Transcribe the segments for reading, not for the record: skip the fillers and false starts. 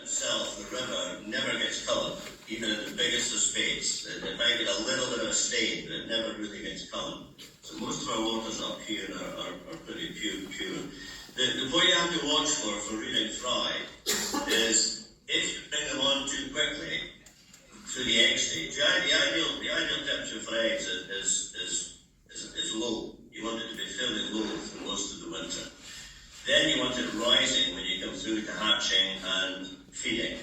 itself, the river, never gets coloured, even in the biggest of spades. It might get a little bit of a stain, but it never really gets coloured. So most of our waters up here are pretty pure. What you have to watch for rearing fry is if you bring them on too quickly through the egg stage. The ideal temperature for eggs is low. You want it to be fairly low for most of the winter. Then you want it rising when you come through to hatching and feeding.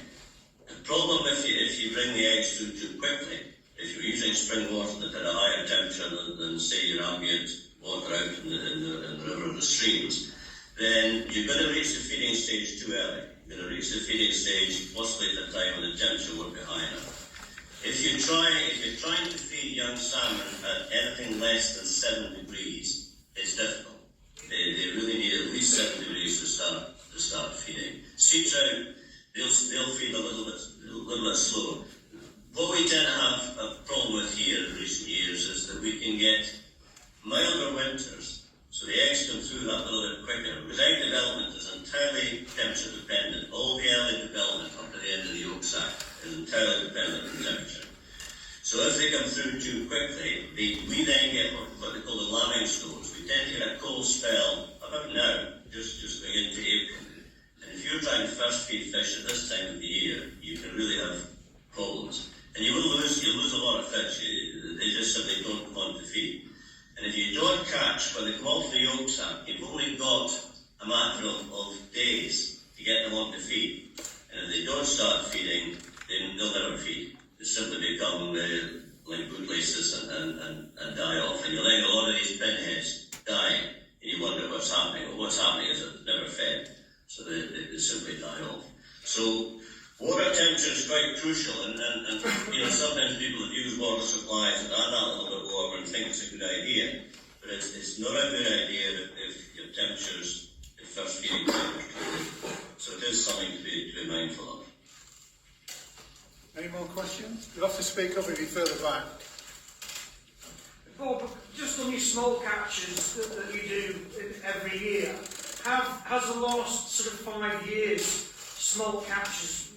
The problem if you bring the eggs through too quickly, if you're using spring water that at a higher temperature than say your ambient water out in the river or the streams, then you're going to reach the feeding stage too early. You're going to reach the feeding stage possibly at a time when the temperature won't be high enough. If you're trying to feed young salmon at anything less than 7 degrees, it's difficult. They really need at least 7 degrees to start feeding. Sea trout, they'll feed a little bit slower. What we tend to have a problem with here in recent years is that we can get milder winters, so the eggs come through that little bit quicker. Because egg development is entirely temperature dependent. All the early development up to the end of the yolk sac is entirely dependent on temperature. So if they come through too quickly, we then get what they call the lambing stones. We tend to get a cold spell about now, just going into April. And if you're trying to first feed fish at this time of the year, you can really have problems. And you'll lose a lot of fish. They just simply don't want to feed. And if you don't catch, when they come off the yolk sac, you've only got a matter of days to get them on to feed. And if they don't start feeding, then they'll never feed. They simply become like bootlaces and die off. And you're letting a lot of these pinheads die, and you wonder what's happening. Well, what's happening is that they're never fed, so they simply die off. So water temperature is quite crucial, and sometimes people abuse water supplies and add that a little bit warmer and think it's a good idea, but it's not a good idea if your temperatures, if first feeding temperatures. So it is something to be mindful of. Any more questions? You'll have to speak up if you're further back. Bob, just on your small catches that you do every year, has the last sort of 5 years small catches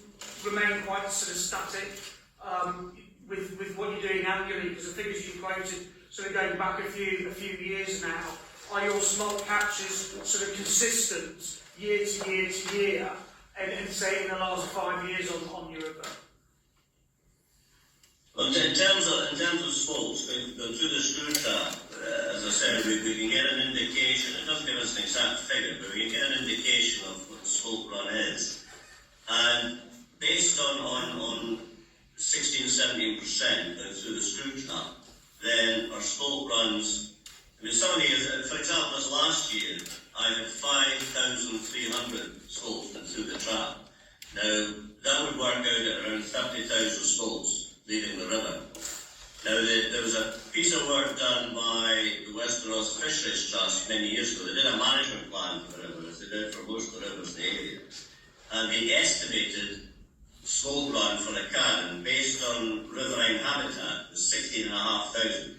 remained quite sort of static with what you're doing annually? Because the figures you quoted, sort of going back a few years now, are your small catches sort of consistent year to year to year, and say in the last 5 years on your river? Well, in terms of smolts, we've gone through the screw trap. As I said, we can get an indication. It doesn't give us an exact figure, but we can get an indication of what the smolt run is. And based on 16-17% going through the screw trap, then our smolt runs. I mean, some of the years, for example, this last year, I had 5,300 smolts went through the trap. Now, that would work out at around 30,000 smolts leaving the river. Now, there was a piece of work done by the Western Ross Fisheries Trust many years ago. They did a management plan for the river, as they did for most of the rivers in the area. And they estimated smolt run for a cannon based on riverine habitat was 16,500.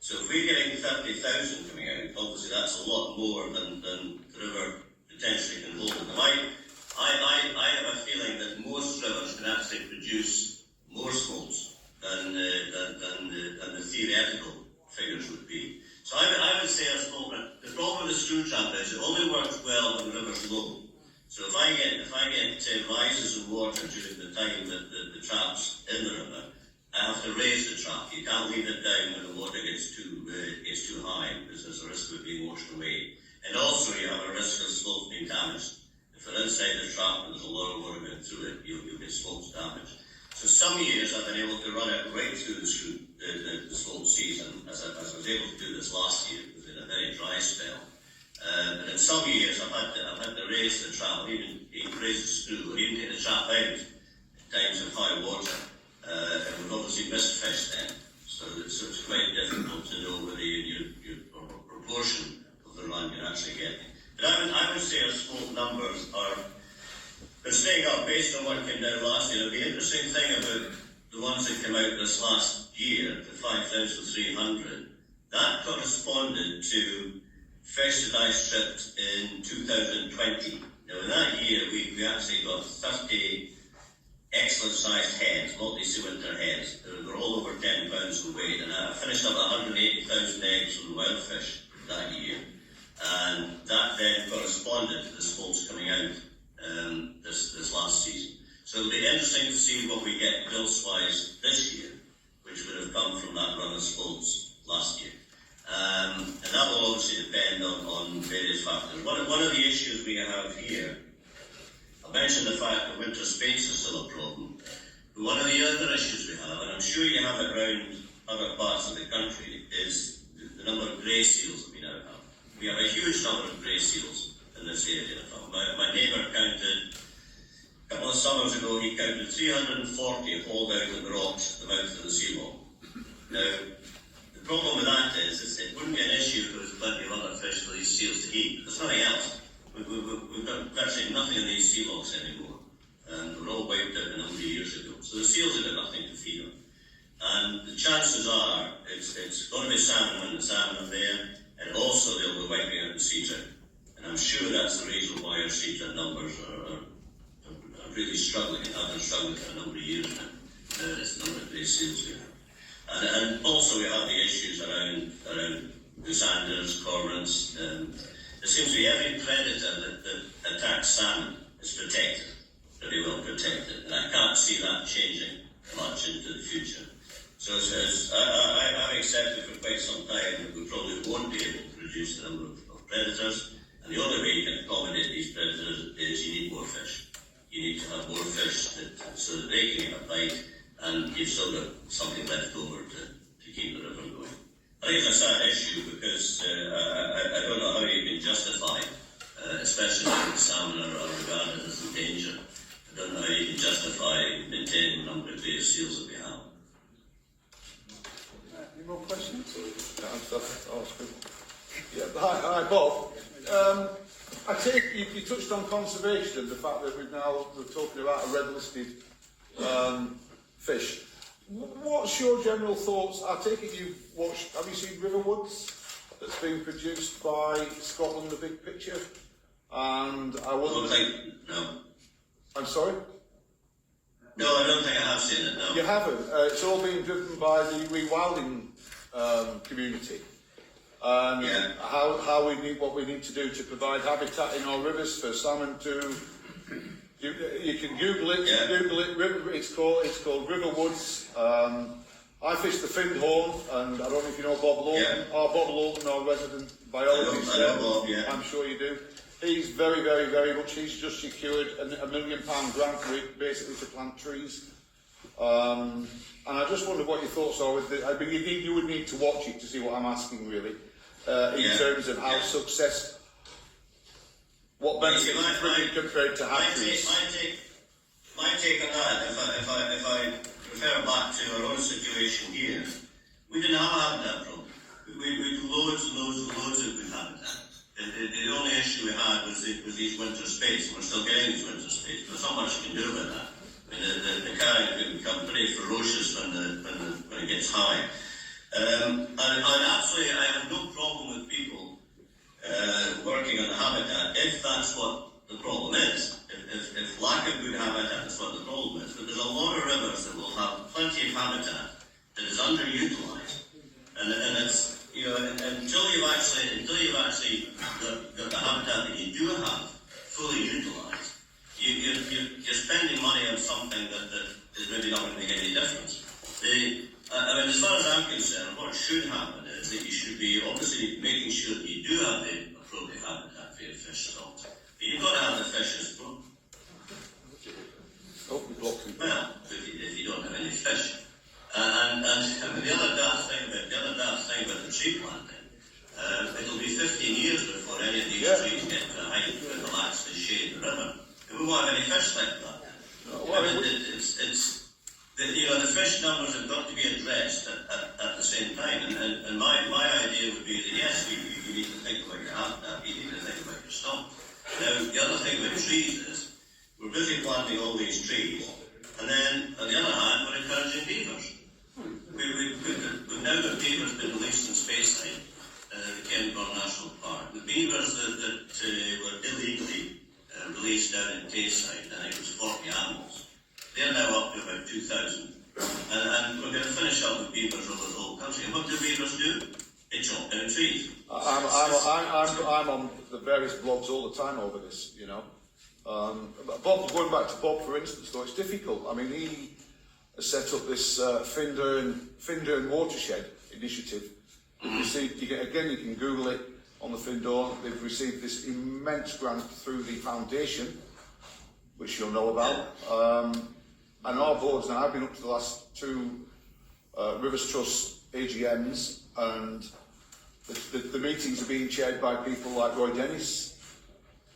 So if we're getting 30,000 coming out, obviously that's a lot more than the river potentially can hold. Now, I have a feeling that most rivers can actually produce more smolts than the theoretical figures would be. So I would say a smolt run. The problem with the screw trap is it only works well when the river's low. So if I get rises in water during the time that the trap's in the river, I have to raise the trap. You can't leave it down when the water gets too high, because there's a risk of it being washed away. And also you have a risk of smolts being damaged. If they're inside the trap and there's a lot of water going through it, you'll get smolts damaged. So some years I've been able to run it right through the smolt season, as I was able to do this last year within a very dry spell. And in some years I've had to raise the trap, or even raise the screw, or even take the trap out at times of high water. And we've obviously missed fish then. So it's quite difficult to know whether your proportion of the run you're actually getting. But I would say our smolt numbers are staying up based on what came down last year. The interesting thing about the ones that came out this last year, the 5,300, that corresponded to fish that I stripped in 2020. Now in that year we actually got 30 excellent sized hens, multi-winter hens. They're all over 10 pounds in weight, and I finished up 180,000 eggs from wild fish that year, and that then corresponded to the smolts coming out this last season. So it'll be interesting to see what we get bills-wise this year, which would have come from that run of smolts last year. And that will obviously depend on various factors. One of the issues we have here, I mentioned the fact that winter space is still a problem. But one of the other issues we have, and I'm sure you have it around other parts of the country, is the number of grey seals that we now have. We have a huge number of grey seals in this area. My neighbour counted, a couple of summers ago, he counted 340 hauled out of the rocks at the mouth of the seawall. Now, the problem with that is it wouldn't be an issue if there was plenty of other fish for these seals to eat. There's nothing else. We've got virtually nothing in these sea logs anymore. And they were all wiped out a number of years ago. So the seals have got nothing to feed on. And the chances are it's going to be salmon when the salmon are there, and also they'll be wiping out the sea trout. And I'm sure that's the reason why our sea trout numbers are really struggling, and have been struggling for a number of years now. It's the number of grey seals we have. And also we have the issues around goosanders, cormorants. There seems to be every predator that attacks salmon is protected, very well protected, and I can't see that changing much into the future. So I've accepted for quite some time that we probably won't be able to reduce the number of predators, and the only way you can accommodate these predators is you need more fish. You need to have more fish so that they can get a bite, and you've still got something left over to keep the river going. I think it's a sad issue because I don't know how you can justify, especially when the salmon are regarded as in danger. I don't know how you can justify maintaining the number of grey seals that we have. Any more questions? Yeah, hi Bob. I take you touched on conservation and the fact that we're talking about a red-listed fish. What's your general thoughts? I take it have you seen Riverwoods that's been produced by Scotland, the Big Picture? And I wasn't. No. I'm sorry? No, I don't think I have seen it, no. You haven't? It's all being driven by the rewilding community. And yeah. how we need what we need to do to provide habitat in our rivers for salmon to. You can Google it. Yeah. Google it. It's called Riverwoods. I fish the Finned Horn, and I don't know if you know Bob Lawton. Yeah. Bob Lawton, our resident biologist. I know Bob, yeah. I'm sure you do. He's very, very, very much. He's just secured a £1 million grant for it, basically to plant trees. And I just wonder what your thoughts are with it. I mean, you would need to watch it to see what I'm asking, really, in terms of how success. What benefits it's bringing compared to hatcheries? My take on that, if I refer back to our own situation here, we didn't have a habitat problem. We had loads and loads and loads of good habitat. The only issue we had was these winter space, and we're still getting these winter space, but there's not much you can do about that. I mean, the carrying can become pretty ferocious when it gets high. And absolutely, I have no problem with people working on the habitat if that's what the problem is. If lack of good habitat is what the problem is. But there's a lot of rivers that will have plenty of habitat that is underutilised, and it's until you've actually got the habitat that you do have fully utilised, you're spending money on something that is maybe not going to make any difference. As far as I'm concerned, what should happen is that you should be obviously making sure that you do have the appropriate habitat for your fish stocks. But you've got to have the fish as well. Well, if you don't have any fish. And the other daft thing about the tree planting, it'll be 15 years before any of these trees get to a height where they'll actually shade the river. And we won't have any fish like that. The fish numbers have got to be addressed at the same time. And my idea would be that yes, you need to think about your habitat, you need to think about your stock. Now, the other thing about trees is we're busy planting all these trees, and then on the other hand, we're encouraging beavers. We've now got beavers being released in Speyside, the Kenmore National Park. The beavers that were illegally released down in Tayside, I think it was 40 animals. They're now up to about 2,000. And we're going to finish up with beavers over the whole country. And what do beavers do? They chop down trees. I'm on the various blogs all the time over this, you know. Bob, going back to Bob, for instance, though, it's difficult. I mean, he has set up this Findhorn Watershed initiative. Received, you can Google it on the Findhorn. They've received this immense grant through the foundation, which you'll know about. And our boards now, I've been up to the last two Rivers Trust AGMs, and the meetings are being chaired by people like Roy Dennis,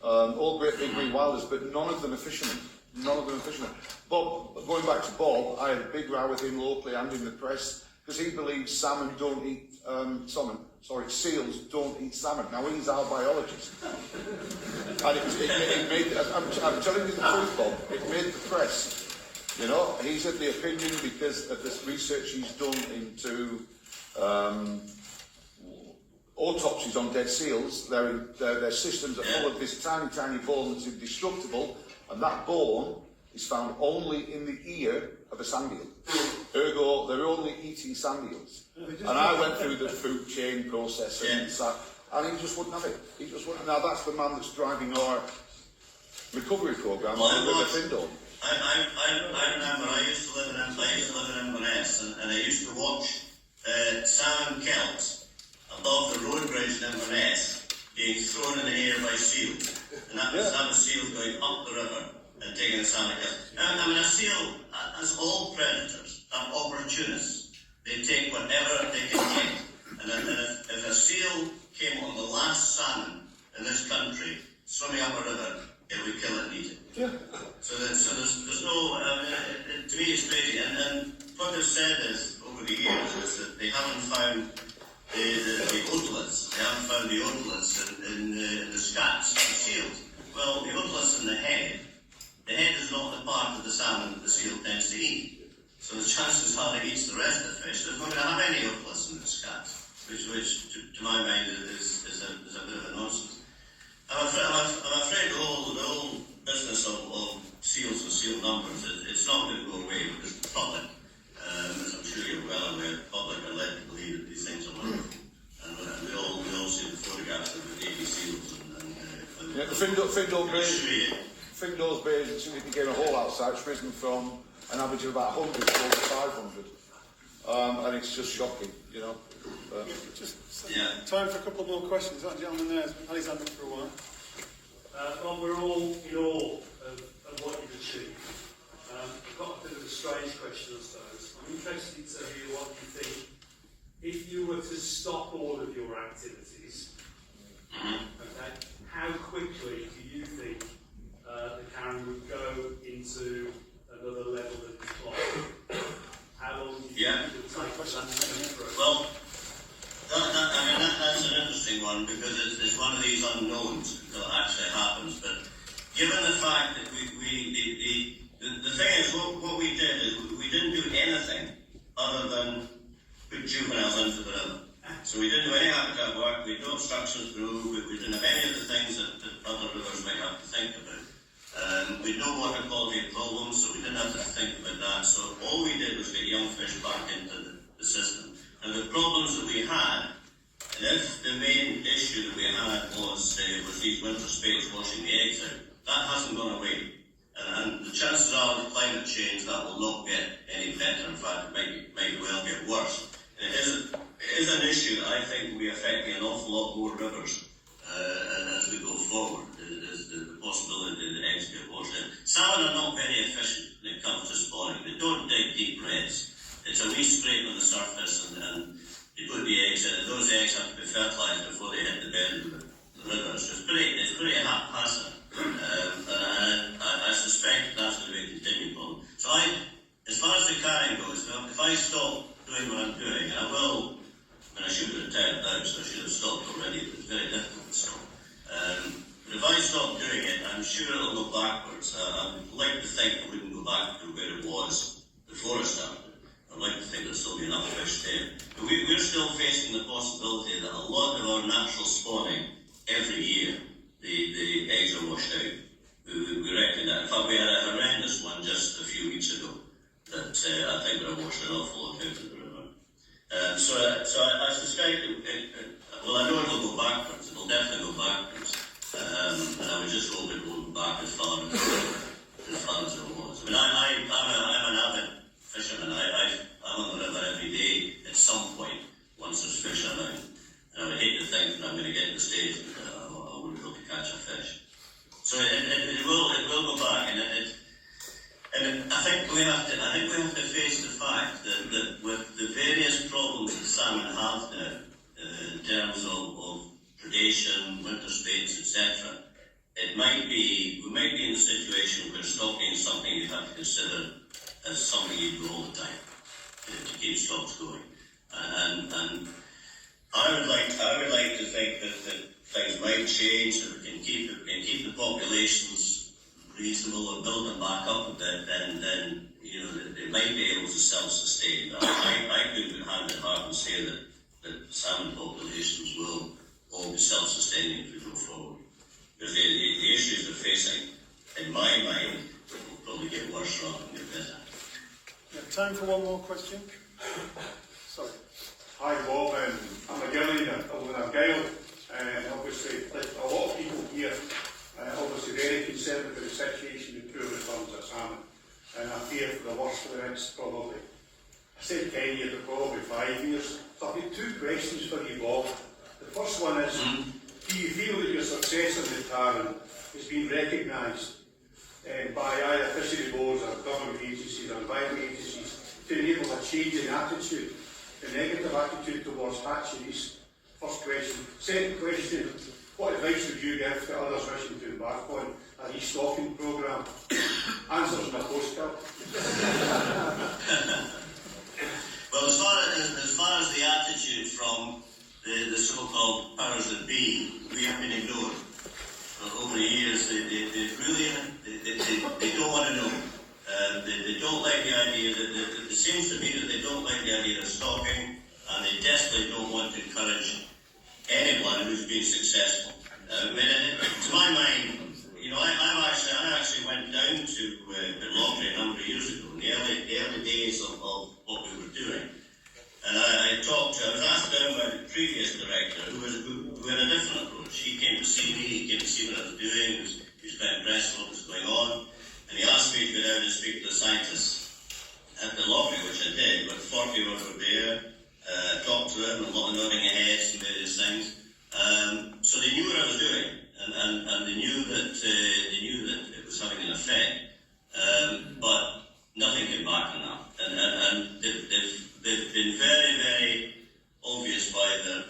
all great big green wilders, but none of them are fishermen. None of them are fishermen. Bob, going back to Bob, I had a big row with him locally and in the press because he believes seals don't eat salmon. Now he's our biologist, and it made. I'm telling you the truth, Bob. It made the press. You know, he's of the opinion because of this research he's done into autopsies on dead seals. Their systems are full of this tiny bone that's indestructible, and that bone is found only in the ear of a sand eel. Ergo, they're only eating sand eels. And I went through the food chain process and he just wouldn't have it. He just wouldn't. Now that's the man that's driving our recovery program on the River Findhorn. I remember I used to live in Inverness, and I used to watch salmon kelps above the road bridge in Inverness being thrown in the air by seals. And that was seals going up the river and taking the salmon kelp. I mean, a seal, as all predators, are opportunists. They take whatever they can get. And if a seal came on the last salmon in this country, swimming up a river, it would kill it and eat it. Yeah. So there's no, to me it's crazy. And what they've said is, over the years, is that they haven't found the otoliths. They haven't found the otoliths in the scats, the seals. Well, the otoliths in the head is not the part of the salmon that the seal tends to eat. So the chances are it eats the rest of the fish. They're not going to have any otoliths in the scats, which to my mind is a bit of a nonsense. I'm afraid the whole business of seals and seal numbers, it's not going to go away because the public, as I'm sure you're well aware, the public are led to believe that these things are wonderful. And we all see the photographs of the baby seals. The Findhorn Bay, as soon as it became a hole outside, it's risen from an average of about 100 to over 500. And it's just shocking, you know. Time for a couple more questions. That gentleman there had his hand up for a while. Well, we're all in awe of what you've achieved. I've got a bit of a strange question, I suppose. I'm interested to hear what you think. If you were to stop all of your activities, okay, how quickly do you think the Karen would go into another level of decline? How long do you think it would take for that to come through? Well, that's an interesting one because it's one of these unknowns that actually happens. But given the fact that the thing is, what we did is we didn't do anything other than put juveniles into the river. So we didn't do any habitat work, we had no obstructions through, we didn't have any of the things that other rivers might have to think about. We had no water quality problems, so we didn't have to think about that. So all we did was get young fish back into the system. And the problems that we had, and if the main issue that we had was these winter spades washing the eggs out, that hasn't gone away. And the chances are with climate change that will not get any better. In fact, it might well get worse. And it is an issue that I think will be affecting an awful lot more rivers as we go forward. Is the possibility that the eggs get washed out. Salmon are not very efficient when it comes to spawning. They don't dig deep reds. It's a wee scrape on the surface, and you put the eggs in, and those eggs have to be fertilised before they hit the bed of the river. So it's pretty haphazard. I suspect that's going to be a continuing problem. So as far as the carrying goes, if I stop doing what I'm doing, and I should have retired now, so I should have stopped already, but it's very difficult to stop. But if I stop doing it, I'm sure it'll go backwards. I'd like to think it wouldn't go back to where it was before I started. I'd like to think there'll still be enough fish there. But we're still facing the possibility that a lot of our natural spawning, every year, the eggs are washed out. we reckon that. In fact, we had a horrendous one just a few weeks ago that I think would have washed an awful lot out of the river. So I suspect, well, I know it'll go backwards. It'll definitely go backwards. And I would just hope it won't go back as far as it was. I mean, I'm an avid fisherman. I'm on the river every day at some point once there's fish around. And I would hate to think that I'm going to get to the stage that I won't be able to catch a fish. So it will go back, and I think we have to face the fact that with the various problems that salmon have now, in terms of predation, winter spates, etc., we might be in a situation where stocking is something you have to consider as something you do all the time to keep stocks going. And I would like to think that things might change, that we can keep the populations reasonable or build them back up a bit, then you know they might be able to self-sustain. I could put hand in heart and say that salmon populations will all be self-sustaining as we go forward. Because the issues they're facing, in my mind, will probably get worse rather than get better. We have time for one more question. Sorry. Hi Bob, I'm a Gillian, I live in Argyll, and obviously like a lot of people here, obviously very concerned about the situation with poor returns of salmon, and I fear for the worst for the next probably, I said 10 years, but probably 5 years. So I've got two questions for you Bob. The first one is, do you feel that your success in the Taran has been recognised by either fishery boards or government agencies or environment agencies to enable a change in attitude, the negative attitude towards hatcheries? First question. Second question, what advice would you give to others wishing to embark on a restocking programme? Answers in a postcard. Well, as far as the attitude from the so-called powers that be, we have been ignored. Over the years, they don't want to know. They don't like the idea that it seems to me that they don't like the idea of stocking, and they desperately don't want to encourage anyone who's been successful. To my mind, you know, I actually went down to Pitlochry a number of years ago, in the early days of what we were doing. And I was asked down by the previous director, who had a different approach. He came to see me, he came to see what I was doing, he was quite impressed with what was going on, and he asked me to go down and speak to the scientists at the lobby, which I did, but 40 of us were there, talked to them, a lot of nodding heads and various things. So they knew what I was doing, and they knew that it was having an effect, but nothing came back on that. And they've been very, very obvious by their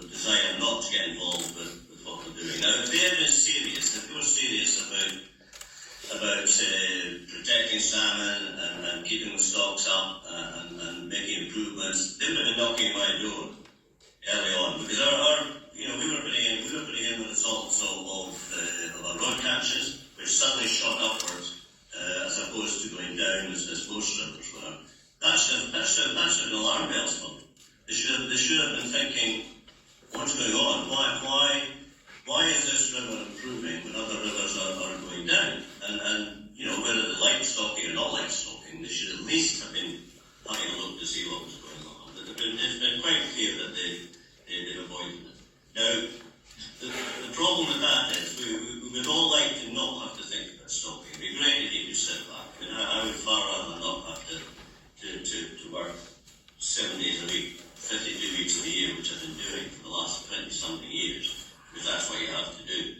desire not to get involved with what we're doing. Now, if they had been serious, if they were serious about protecting salmon and keeping the stocks up and making improvements, they would have been knocking at my door early on, because we were putting in the results of our rod catches, which suddenly shot upwards as opposed to going down as most rivers were. That should have been alarm bells for them. They should have been thinking, what's going on? Why is this river improving when other rivers are going down? And you know, whether they like stocking or not like stocking, they should at least have been having a look to see what was going on. It's been quite clear that they've avoided it. Now, the problem with that is we would all like to not have to think about stocking. It'd be great if you could sit back. I mean, I would far rather not have to work 7 days a week, 52 weeks of the year, which I've been doing for the last 20-something years, because that's what you have to do.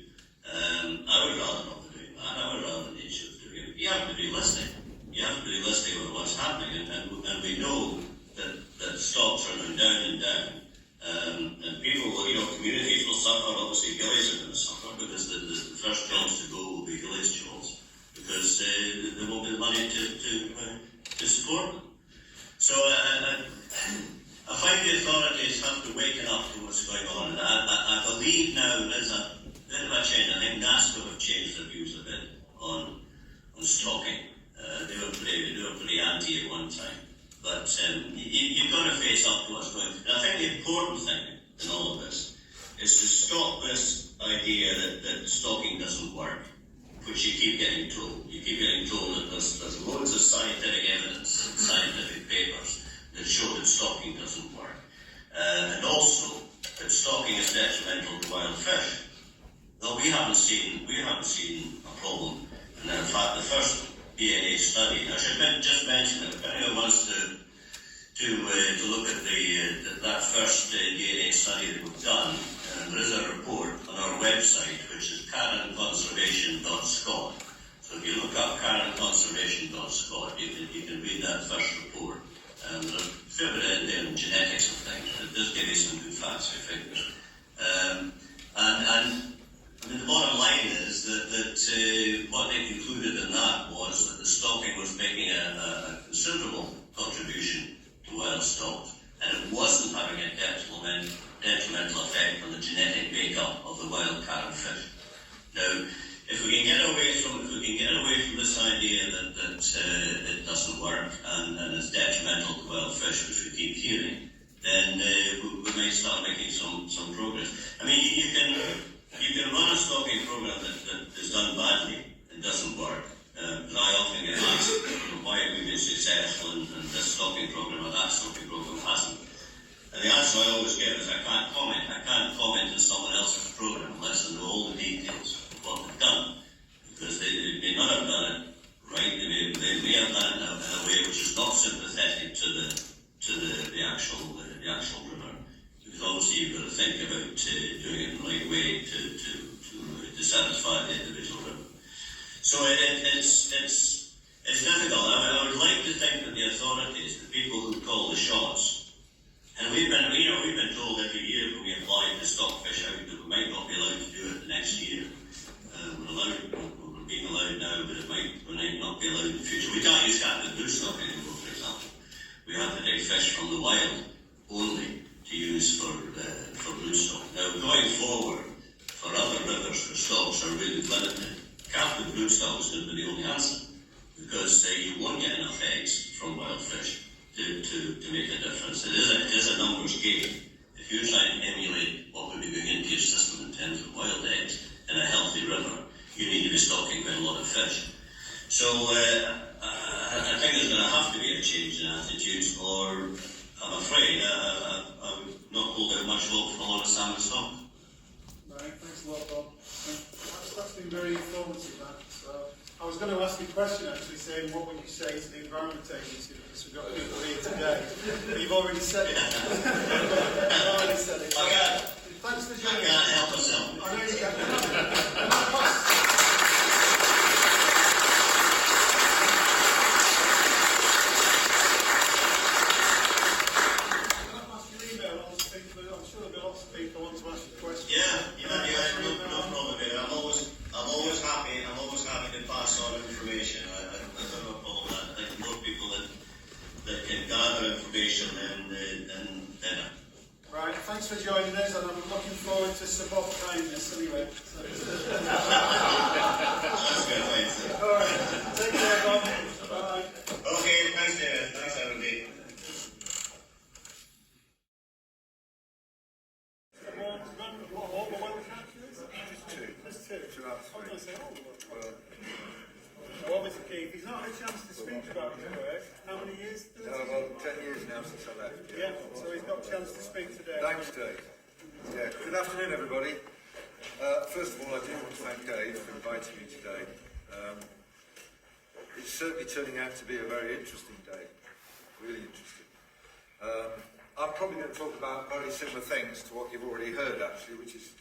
I would rather not be doing that. I would rather the issue of doing it. You have to be listening. You have to be listening to what's happening, and we know that stocks are going down and down. And people will, communities will suffer. Obviously, gillies are going to suffer, because the first jobs to go will be gillies jobs, because there won't be the money to support them. So I find the authorities have to waken up to what's going on. And I believe now there's a bit of a change. I think NASCO have changed their views a bit on stocking. They were pretty anti at one time. But you've got to face up to what's going on. And I think the important thing in all of this is to stop this idea that stocking doesn't work. which you keep getting told. You keep getting told that there's loads of scientific evidence and scientific papers that show that stalking doesn't work. And also that stalking is detrimental to wild fish. Though we haven't seen a problem. And in fact, the first DNA study, I should just mention that if anyone wants to look at that first DNA study that we've done, there is a report on our website, which is cairnconservation.scot. So if you look up cairnconservation.scot, you can read that first report. There's a fair bit in there in genetics and things, but it does give you some good facts and figures. The bottom line is that what they concluded in that was that the stalking was making a considerable contribution to wild stocks, and it wasn't having a detrimental effect on the genetic makeup of the wild carrot fish. Now, if we can get away from this idea that it doesn't work and is detrimental to wild fish, which we keep hearing, then we may start making some progress. I mean, you can run a stalking program that is done badly and doesn't work. I often get asked, why have we been successful in this stalking program or that stalking program hasn't? And the answer I always give is I can't comment. I can't comment on someone else's program unless I know all the details of what they've done. Because they may not have done it right. They may have done it in a way which is not sympathetic to the actual river. Because obviously you've got to think about doing it in the right way to satisfy the individual river. So it's difficult. I would like to think that the authorities, the people who call the shots, and we've been told every year when we apply to stock fish out that we might not be allowed to do it the next year. We're being allowed now, but we might not be allowed in the future. We can't use captive broodstock anymore, for example. We have to take fish from the wild only to use for broodstock. Now, going forward, for other rivers where stocks are really limited, captive broodstock is going to be the only answer, because you won't get enough eggs from wild fish to make a difference. It is a numbers game. If you're trying to emulate what would be going into your system in terms of wild eggs in a healthy river, you need to be stocking quite a lot of fish. So I think there's going to have to be a change in attitudes, or I'm afraid I would not hold out much hope for a lot of salmon stock. Right, thanks a lot, Bob. That's been very informative, that. So I was going to ask you a question, actually, saying what would you say to the Environment Agency, because we've got people here today. But you've already said it. You've already said it. Thanks for joining us. I can't help myself. I know you can. Right, thanks for joining us, and I'm looking forward to some more kindness anyway. So. That's good, thanks. All right, take care, Bob. Bye. Okay, thanks, David. Thanks, everybody. Obviously, Keith, he's not had a chance to speak about his work. How many years? Well, 10 years now since I left. Yeah, so he's got a chance to speak today. Thanks, Dave. Yeah, good afternoon, everybody. First of all, I do want to thank Dave for inviting me today. It's certainly turning out to be a very interesting day. Really interesting. I'm probably going to talk about very similar things to what you've already heard, actually, which is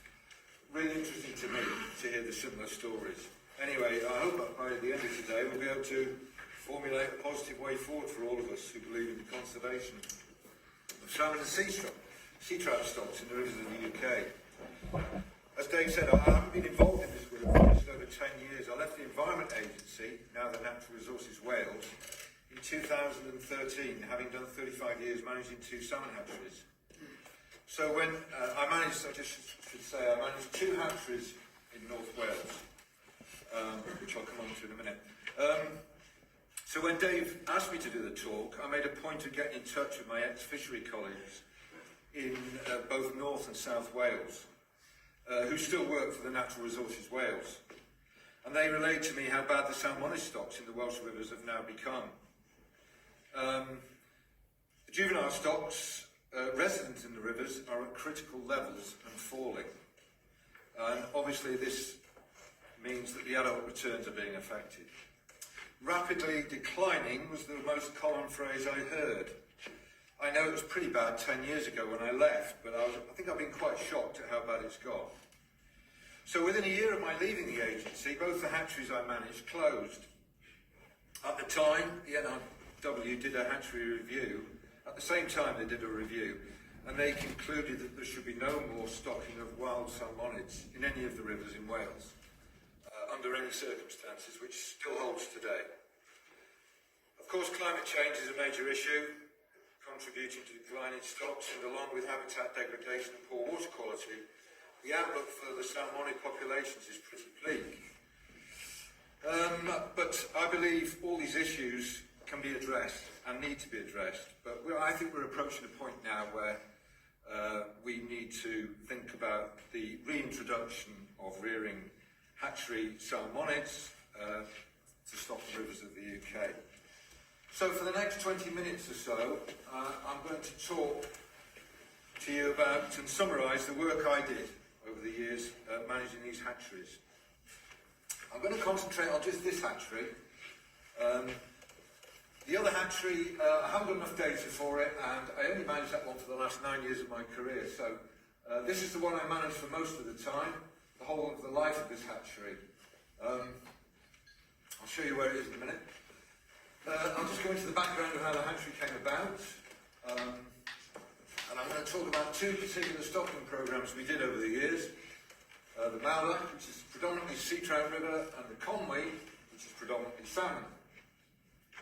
really interesting to me to hear the similar stories. Anyway, I hope that by the end of today we'll be able to formulate a positive way forward for all of us who believe in the conservation of salmon and sea trout stocks in the rivers of the UK. As Dave said, I haven't been involved in this work for just over 10 years. I left the Environment Agency, now the Natural Resources Wales, in 2013, having done 35 years managing 2 salmon hatcheries. So when I managed 2 hatcheries in North Wales. Which I'll come on to in a minute. So when Dave asked me to do the talk, I made a point of getting in touch with my ex-fishery colleagues in both North and South Wales, who still work for the Natural Resources Wales. and they relayed to me how bad the salmon stocks in the Welsh rivers have now become. The juvenile stocks resident in the rivers are at critical levels and falling. And obviously this means that the adult returns are being affected. Rapidly declining was the most common phrase I heard. I know it was pretty bad 10 years ago when I left, but I think I've been quite shocked at how bad it's got. So within a year of my leaving the agency, both the hatcheries I managed closed. At the time, the NRW did a hatchery review. At the same time they did a review, and they concluded that there should be no more stocking of wild salmonids in any of the rivers in Wales, under any circumstances, which still holds today. Of course, climate change is a major issue, contributing to declining stocks, and along with habitat degradation and poor water quality, the outlook for the salmonid populations is pretty bleak. But I believe all these issues can be addressed and need to be addressed. But I think we're approaching a point now where we need to think about the reintroduction of rearing hatchery salmonids to stock the rivers of the UK. So for the next 20 minutes or so, I'm going to talk to you about and summarise the work I did over the years managing these hatcheries. I'm going to concentrate on just this hatchery. The other hatchery, I haven't got enough data for it, and I only managed that one for the last 9 years of my career. So this is the one I managed for most of the time, the whole of the life of this hatchery. I'll show you where it is in a minute. I'll just go into the background of how the hatchery came about. And I'm going to talk about two particular stocking programs we did over the years. The Mala, which is predominantly sea trout river, and the Conwy, which is predominantly salmon.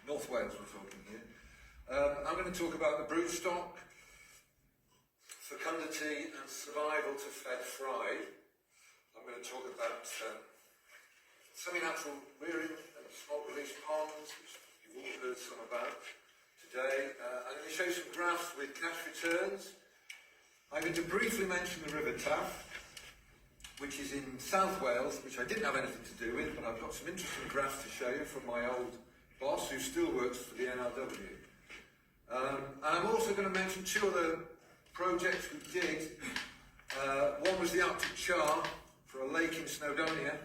North Wales we're talking here. I'm going to talk about the broodstock, fecundity and survival to fed fry. I'm going to talk about semi-natural rearing and smolt release ponds, which you've all heard some about today. I'm going to show you some graphs with catch returns. I'm going to briefly mention the River Taff, which is in South Wales, which I didn't have anything to do with, but I've got some interesting graphs to show you from my old boss, who still works for the NRW. And I'm also going to mention two other projects we did. One was the Arctic char for a lake in Snowdonia,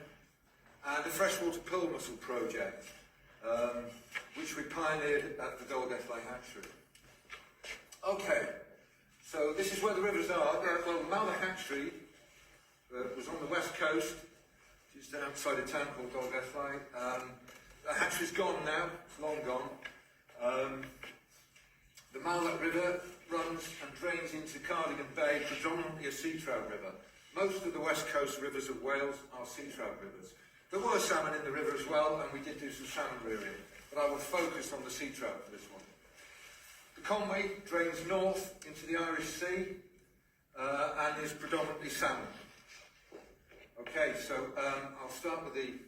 and a freshwater pearl mussel project, which we pioneered at the Dolgellau hatchery. Okay, so this is where the rivers are. Well, the Malda hatchery was on the west coast, just outside a town called Dolgellau. The hatchery's gone now, it's long gone. The Malda River runs and drains into Cardigan Bay, predominantly a sea trout river. Most of the west coast rivers of Wales are sea trout rivers. There were salmon in the river as well, and we did do some salmon rearing, but I will focus on the sea trout for this one. The Conwy drains north into the Irish Sea and is predominantly salmon. Okay, so I'll start with the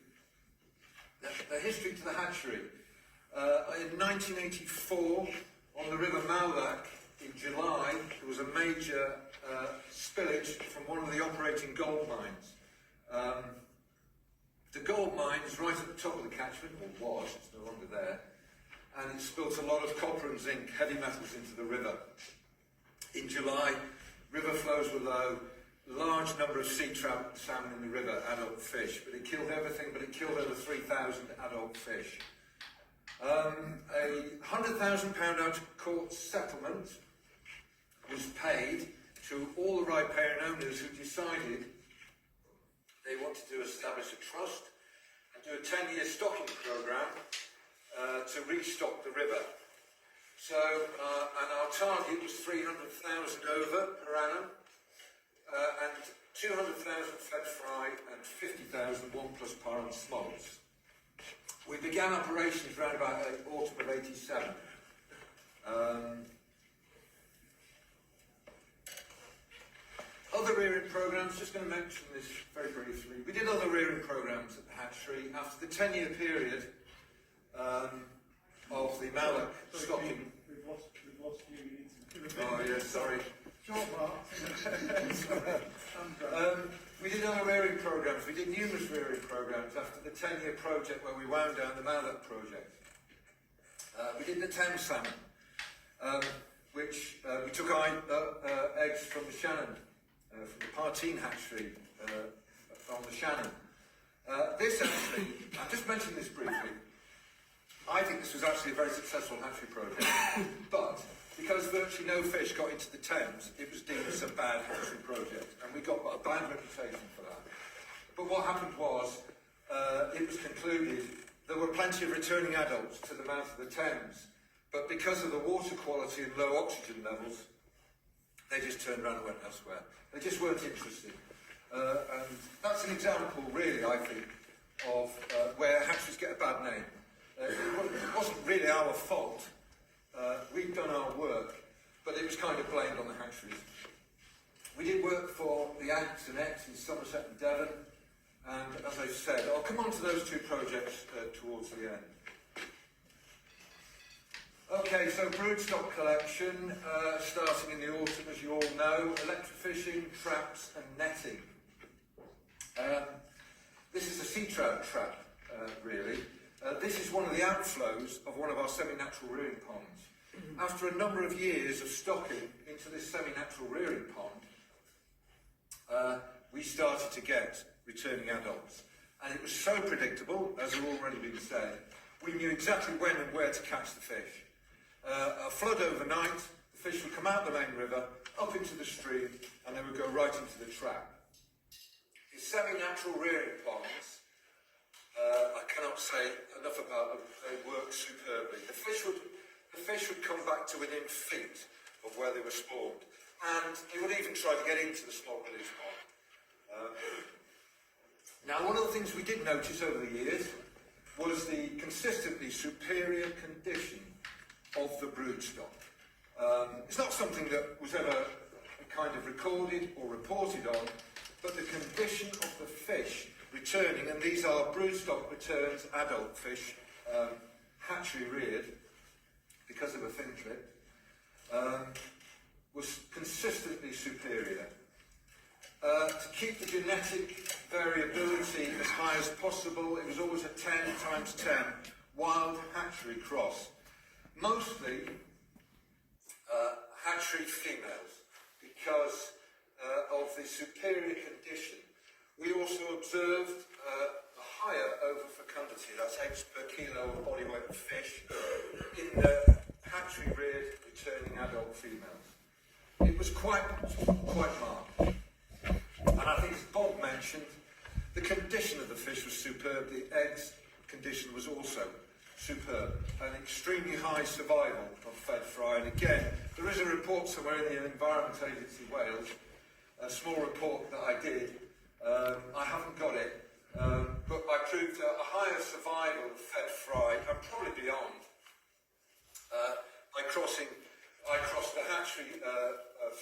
history to the hatchery. In 1984, on the River Maldac, in July, there was a major spillage from one of the operating gold mines. The gold mine is right at the top of the catchment, or was, it's no longer there, and it spilt a lot of copper and zinc, heavy metals, into the river. In July, river flows were low, large number of sea trout and salmon in the river, adult fish, but it killed everything, but it killed over 3,000 adult fish. A £100,000 out of court settlement was paid to all the riparian owners who decided they wanted to establish a trust and do a 10-year stocking programme to restock the river. So, and our target was 300,000 over per annum, and 200,000 fed fry and 50,000 1+ par on smolts. We began operations around about autumn of '87. Other rearing programmes, just going to mention this very briefly. We did other rearing programmes at the hatchery after the 10-year period of the Malloc stocking. We've lost you. Oh, yeah, sorry. Go on, Mark. We did other rearing programmes. We did numerous rearing programmes after the 10-year project where we wound down the Mallet project. We did the Thames Salmon, which we took eggs from the Shannon, from the Partine hatchery on the Shannon. This actually, I'll just mention this briefly, I think this was actually a very successful hatchery project, but because virtually no fish got into the Thames, it was deemed as a bad hatchery project, and we got a bad reputation for that. But what happened was, it was concluded there were plenty of returning adults to the mouth of the Thames, but because of the water quality and low oxygen levels, they just turned around and went elsewhere. They just weren't interested. And that's an example, really, I think, of where hatcheries get a bad name. It wasn't really our fault. We'd done our work, but it was kind of blamed on the hatcheries. We did work for the Ants and X in Somerset and Devon, and as I said, I'll come on to those two projects towards the end. Okay, so broodstock collection, starting in the autumn, as you all know, electrofishing, traps and netting. This is a sea trout trap, really. This is one of the outflows of one of our semi-natural rearing ponds. After a number of years of stocking into this semi-natural rearing pond, we started to get returning adults. And it was so predictable, as has already been said, we knew exactly when and where to catch the fish. A flood overnight, the fish would come out the main river, up into the stream, and they would go right into the trap. The semi-natural rearing ponds, I cannot say enough about them. They work superbly. The fish would come back to within feet of where they were spawned, and they would even try to get into the spot release pond. Now, one of the things we did notice over the years was the consistently superior condition of the broodstock. It's not something that was ever kind of recorded or reported on, but the condition of the fish returning, and these are broodstock returns, adult fish, hatchery reared because of a fin clip, was consistently superior. To keep the genetic variability as high as possible, it was always a 10 times 10 wild hatchery cross. Mostly hatchery females, because of the superior condition. We also observed a higher over-fecundity, that's eggs per kilo of body weight of fish, in the hatchery reared returning adult females. It was quite marked. And I think, as Bob mentioned, the condition of the fish was superb. The eggs condition was also superb. An extremely high survival of fed fry. And again, there is a report somewhere in the Environment Agency Wales, a small report that I did. I haven't got it, but I proved a higher survival of fed fry and probably beyond by crossing. I crossed the hatchery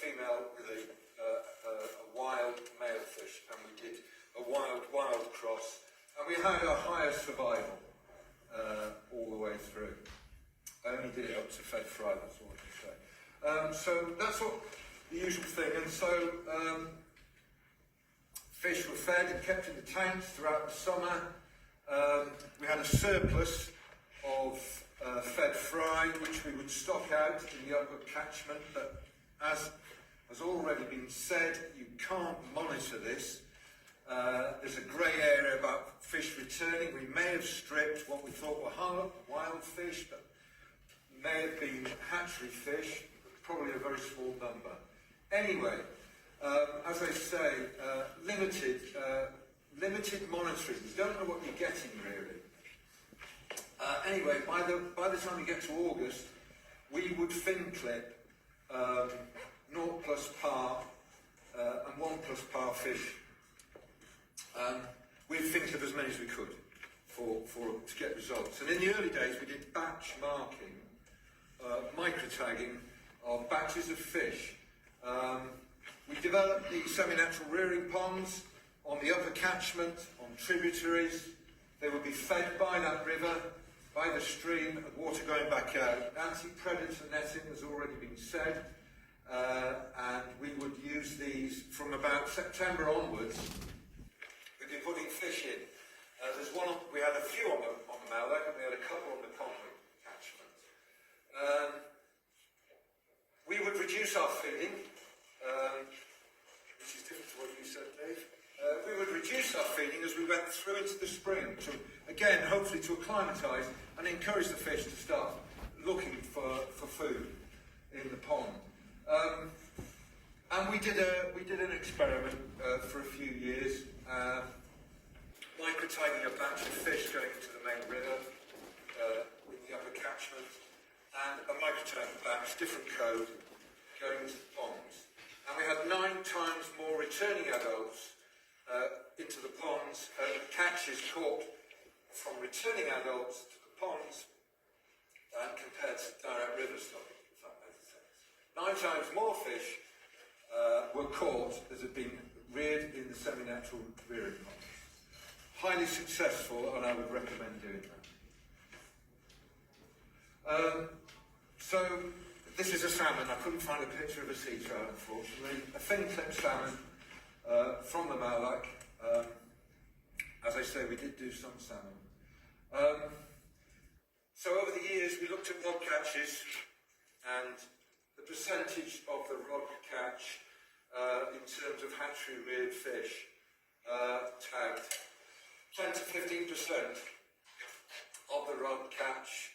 female with a wild male fish, and we did a wild cross, and we had a higher survival all the way through. I only did it up to fed fry, that's all I can say. So that's what the usual thing, and so fish were fed and kept in the tanks throughout the summer. We had a surplus of fed fry, which we would stock out in the upper catchment, but as has already been said, you can't monitor this. There's a grey area about fish returning. We may have stripped what we thought were wild fish, but may have been hatchery fish, probably a very small number. Anyway, as I say, limited monitoring. You don't know what you're getting, really. Anyway, by the time we get to August, we would fin clip 0 plus par and 1 plus par fish. We'd fin clip as many as we could to get results. And in the early days, we did batch marking, micro-tagging of batches of fish. We developed the semi-natural rearing ponds on the upper catchment, on tributaries. They would be fed by that river, by the stream, and water going back out. Anti-predator netting has already been said, and we from about September onwards, we've been putting fish in. We had a few on the Mallow, and we had a couple on the Conwy catchment. We would reduce our feeding, which is different to what you said, Dave. We would reduce our feeding as we went through into the spring, to, again, hopefully to acclimatise and encourage the fish to start looking for food in the pond. And we did an experiment for a few years, microtagging a batch of fish going into the main river in the upper catchment, and a microtagged batch, different code, going into the ponds. And we had 9 times more returning adults into the ponds, catches caught from returning adults to the ponds compared to direct river stocking, if that makes sense. 9 times more fish were caught that had been reared in the semi-natural rearing ponds. Highly successful, and I would recommend doing that. So, this is a salmon. I couldn't find a picture of a sea trout, unfortunately. A fin-clipped salmon from the Mallow. As I say, we did do some salmon. So over the years, we looked at rod catches, and the percentage of the rod catch in terms of hatchery-reared fish tagged 10 to 15% of the rod catch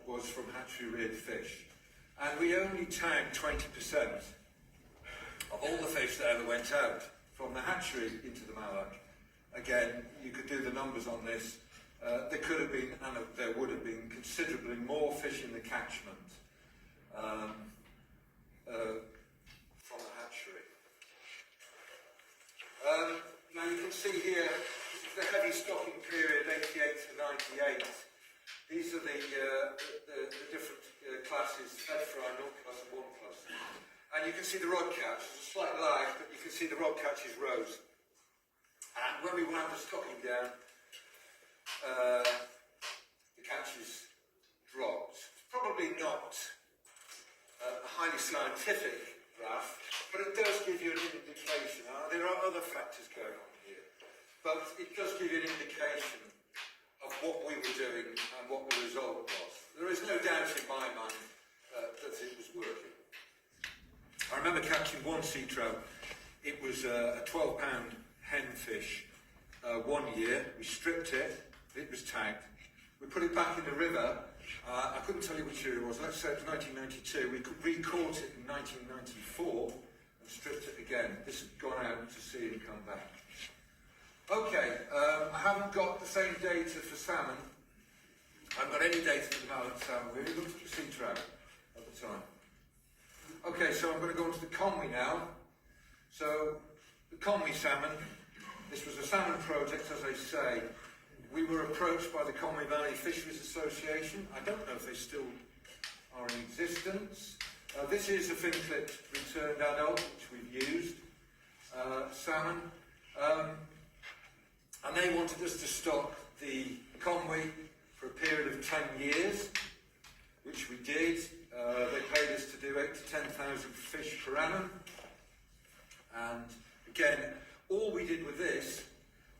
was from hatchery-reared fish. And we only tagged 20% of all the fish that ever went out from the hatchery into the Mallow. Again, you could do the numbers on this. There could have been, and there would have been, considerably more fish in the catchment from the hatchery. Now you can see here, this is the heavy stocking period, 88 to 98. These are the different classes, fed fry, 0 plus and 1 plus. And you can see the rod catch. There's a slight lag, but you can see the rod catches rose. And when we wound the stocking down, the catches dropped. It's probably not a highly scientific graph, but it does give you an indication. There are other factors going on here, but it does give you an indication of what we were doing and what the result was. There is no doubt in my mind that it was working. I remember catching one sea trout. It was a 12-pound hen fish 1 year. We stripped it. It was tagged. We put it back in the river. I couldn't tell you which year it was. Let's say it was 1992. We re-caught it in 1994 and stripped it again. This had gone out to sea and come back. Okay, I haven't got the same data for salmon. I haven't got any data for the Mallow salmon. We only looked at the sea trout at the time. Okay, so I'm going to go on to the Conwy now. So, the Conwy salmon. This was a salmon project, as I say. We were approached by the Conwy Valley Fisheries Association. I don't know if they still are in existence. This is a fin-clipped returned adult, which we've used, salmon. And they wanted us to stock the Conwy for a period of 10 years, which we did. They paid us to do 8 to 10,000 fish per annum. And again, all we did with this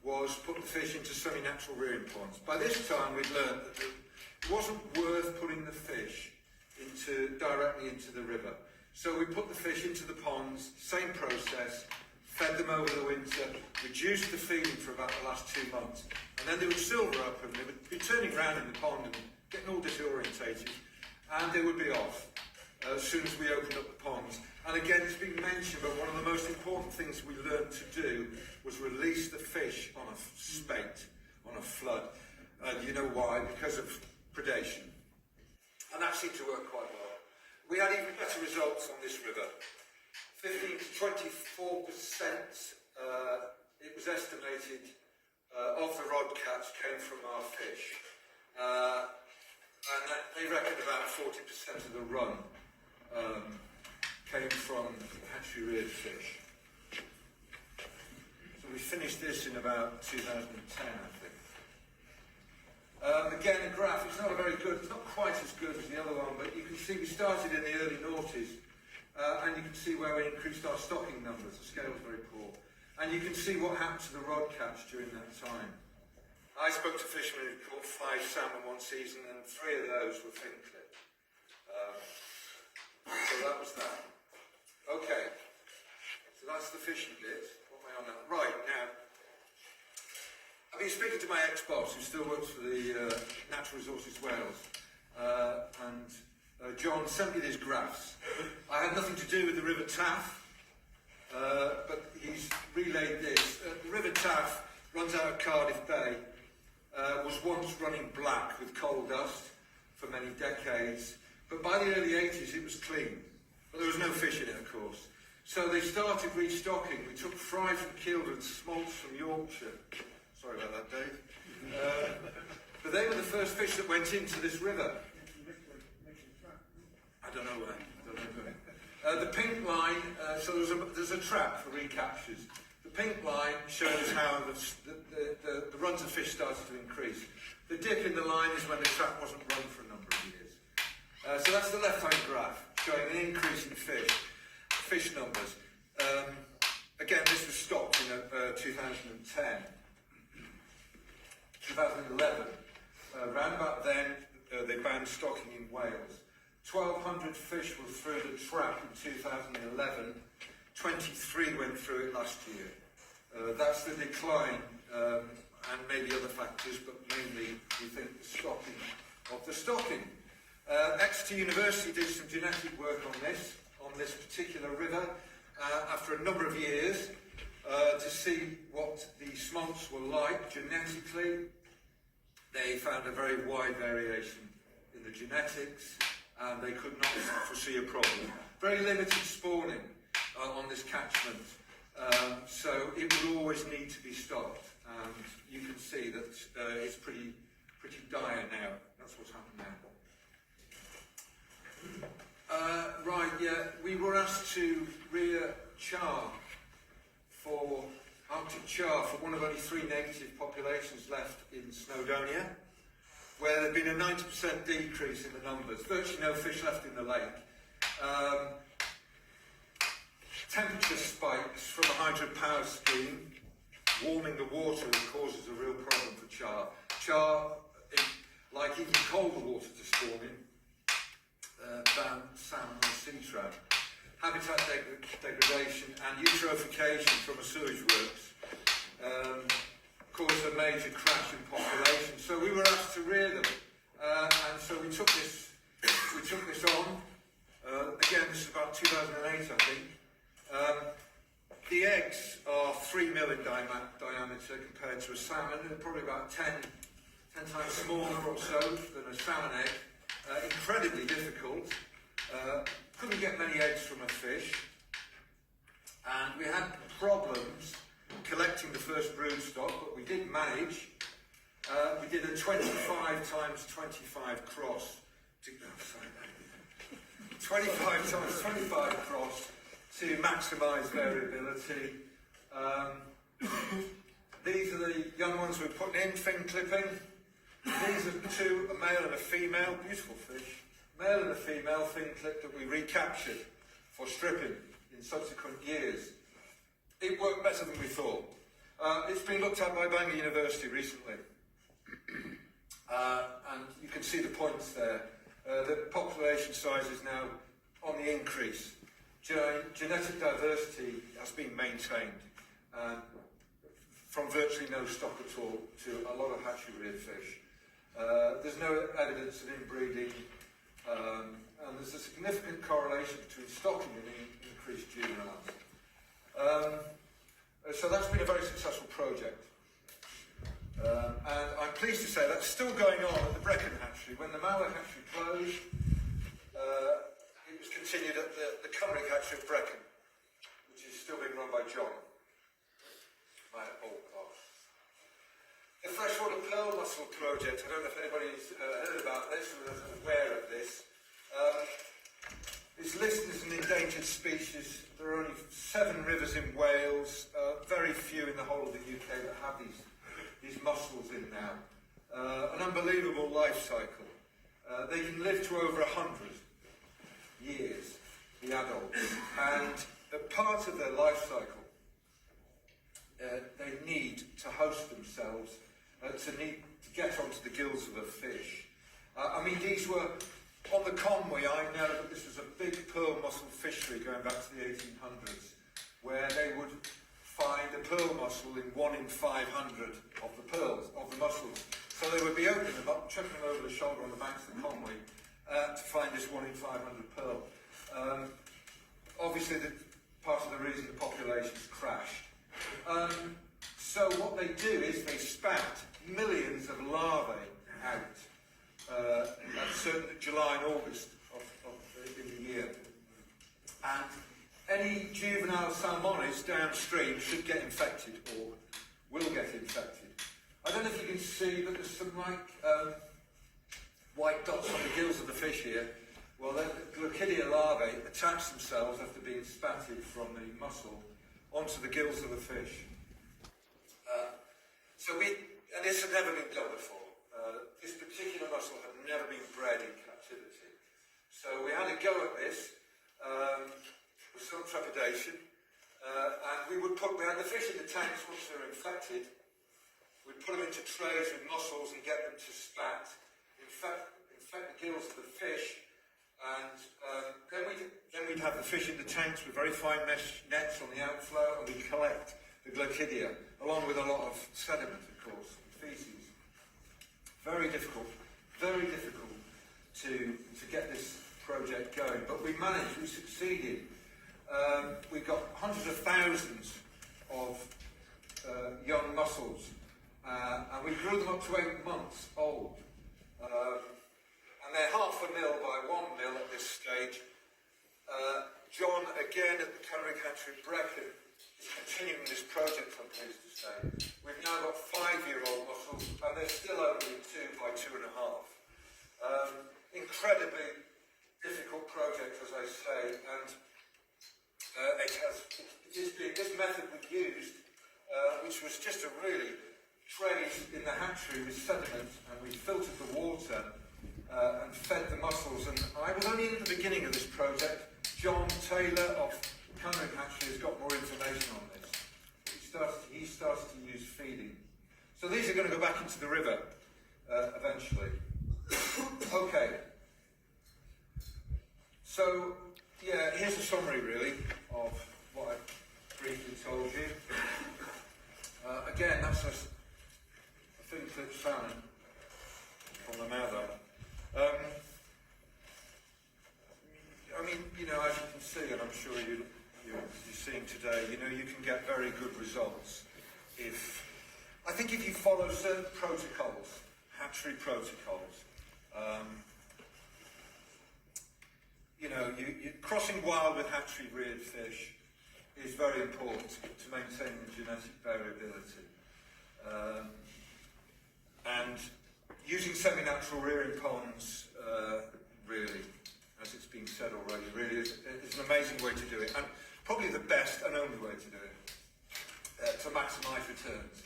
was put the fish into semi-natural rearing ponds. By this time, we'd learned that it wasn't worth putting the fish directly into the river. So we put the fish into the ponds, same process, fed them over the winter, reduced the feeding for about the last 2 months, and then they would silver up and they would be turning around in the pond and getting all disorientated, and they would be off as soon as we opened up the ponds. And again, it's been mentioned, but one of the most important things we learned to do was release the fish on a spate, on a flood. And you know why? Because of predation. And that seemed to work quite well. We had even better results on this river. 15 to 24%, it was estimated, of the rod catch came from our fish. And they reckon about 40% of the run came from hatchery-reared fish. So we finished this in about 2010, I think. Again, the graph, it's not quite as good as the other one, but you can see we started in the early noughties, and you can see where we increased our stocking numbers. The scale's very poor. And you can see what happened to the rod catch during that time. I spoke to fishermen who caught 5 salmon one season, and 3 of those were fin clipped. So that was that. Okay, so that's the fishing bit. What am I on now? Right, now, I've been speaking to my ex-boss, who still works for the Natural Resources Wales, and John sent me these graphs. I had nothing to do with the River Taff, but he's relayed this. The River Taff runs out of Cardiff Bay, was once running black with coal dust for many decades, but by the early 80s it was clean. But there was no fish in it, of course. So they started restocking. We took fry from Kilburn, smolts from Yorkshire. Sorry about that, Dave. But they were the first fish that went into this river. I don't know where. The pink line, so there's a trap for recaptures. The pink line shows how the runs of fish started to increase. The dip in the line is when the trap wasn't run for a number of years. So that's the left-hand graph, showing an increase in fish numbers. Again, this was stopped in 2010. 2011. Around about then, they banned stocking in Wales. 1,200 fish were through the trap in 2011. 23 went through it last year. That's the decline, and maybe other factors, but mainly we think the stopping of the stocking. Exeter University did some genetic work on this particular river after a number of years to see what the smolts were like genetically. They found a very wide variation in the genetics, and they could not foresee a problem. Very limited spawning on this catchment, so it would always need to be stopped. And you can see that it's pretty dire now. That's what's happened now. Right, yeah, we were asked to rear char for Arctic char for one of only 3 native populations left in Snowdonia, where there had been a 90% decrease in the numbers, virtually no fish left in the lake. Temperature spikes from a hydropower scheme, warming the water, that causes a real problem for char. Char, like eating colder water to spawn in, than salmon or sea trout. Habitat degradation and eutrophication from a sewage works caused a major crash in population. So we were asked to rear them, and so we took this on. Again, this is about 2008, I think. The eggs are 3 mil in diameter compared to a salmon, and probably about 10 times smaller or so than a salmon egg. Incredibly difficult. Couldn't get many eggs from a fish, and we had problems collecting the first brood stock, but we did manage. We did a 25 times 25 cross. 25 times 25 cross to maximise variability. These are the young ones we're putting in, fin clipping. These are 2, a male and a female, beautiful fish. Male and a female fin clip that we recaptured for stripping in subsequent years. It worked better than we thought. It's been looked at by Bangor University recently. And you can see the points there. The population size is now on the increase. Genetic diversity has been maintained from virtually no stock at all to a lot of hatchery-reared fish. There's no evidence of inbreeding, and there's a significant correlation between stocking and increased juveniles. So that's been a very successful project. And I'm pleased to say that's still going on at the Brecon hatchery. When the Mallow hatchery closed, it was continued at the Cymric hatchery at Brecon, which is still being run by John, my old boss. The Freshwater Pearl Mussel project, I don't know if anybody's heard about this or is aware of this. It's listed as an endangered species. There are only 7 rivers in Wales, very few in the whole of the UK that have these mussels in now. An unbelievable life cycle. They can live to over 100 years. the adults. And part of their life cycle, they need to host themselves, to get onto the gills of a fish. I mean, these were, on the Conway, I know that this was a big pearl mussel fishery going back to the 1800s, where they would find a pearl mussel in 1 in 500 of the pearls, of the mussels. So they would be opening them up, chucking them over the shoulder on the banks of the Conway to find this 1 in 500 pearl. Obviously, part of the reason the population's crashed. So what they do is they spat millions of larvae out at certain July and August in the year. And any juvenile salmonids downstream should get infected or will get infected. I don't know if you can see, but there's some white dots on the gills of the fish here. Well, the Glaucidia larvae attach themselves after being spatted from the mussel onto the gills of the fish. And this had never been done before. This particular mussel had never been bred in captivity. So we had a go at this with some trepidation, and we had the fish in the tanks once they were infected. We'd put them into trays with mussels and get them to spat, infect the gills of the fish, and then we'd have the fish in the tanks with very fine mesh nets on the outflow, and we'd collect the Glaucidia, along with a lot of sediment, of course, and feces. Very difficult to get this project going, but we managed, we succeeded. We got hundreds of thousands of young mussels, and we grew them up to 8 months old. And they're 1/2 mil by 1 mil at this stage. John, again at the Culinary Hatchery Brecon, is continuing this project, I'm pleased to say. We've now got 5-year-old mussels, and they're still only 2 by 2.5. Incredibly difficult project, as I say, and this method we used, which was just a really trays in the hatchery with sediment, and we filtered the water and fed the mussels. And I was only in the beginning of this project. John Taylor of Culinary Hatchery has got more information on this. He started to use feeding. So these are going to go back into the river eventually. Okay. So, yeah, here's a summary really of what I briefly told you. Again, that's a thin clipped salmon from the Mather. I mean, you know, as you can see, and I'm sure you're seeing today, you know, you can get very good results if you follow certain protocols, hatchery protocols. You know, crossing wild with hatchery reared fish is very important to maintain the genetic variability. And using semi-natural rearing ponds, really, as it's been said already, really is an amazing way to do it, and probably the best and only way to do it, to maximise returns.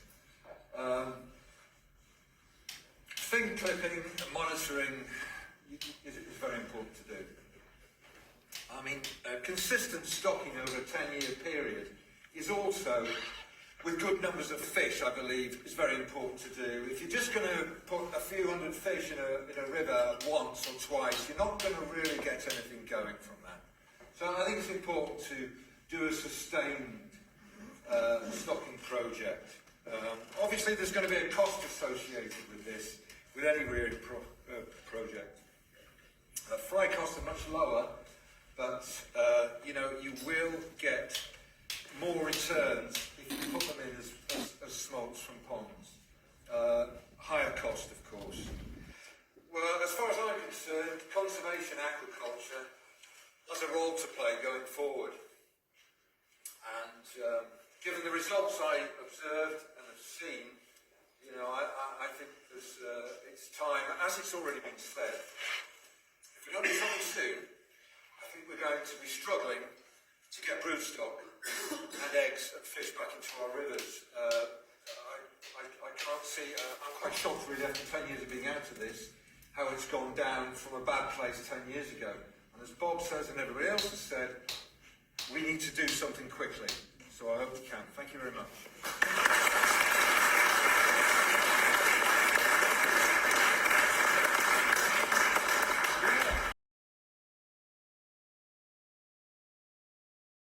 Fin clipping and monitoring is very important to do. I mean, consistent stocking over a 10-year period is also, with good numbers of fish, I believe, is very important to do. If you're just going to put a few hundred fish in a river once or twice, you're not going to really get anything going from that. So I think it's important to do a sustained stocking project. Obviously, there's going to be a cost associated with this, with any rearing project. Fry costs are much lower, but you know, you will get more returns if you put them in as smolts from ponds. Higher cost, of course. Well, as far as I'm concerned, conservation aquaculture has a role to play going forward. And given the results I observed and have seen, you know, I think it's time, as it's already been said, if we don't do something soon, I think we're going to be struggling to get broodstock and eggs and fish back into our rivers. I can't see, I'm quite shocked really after 10 years of being out of this, how it's gone down from a bad place 10 years ago. And as Bob says and everybody else has said, we need to do something quickly. So I hope we can. Thank you very much.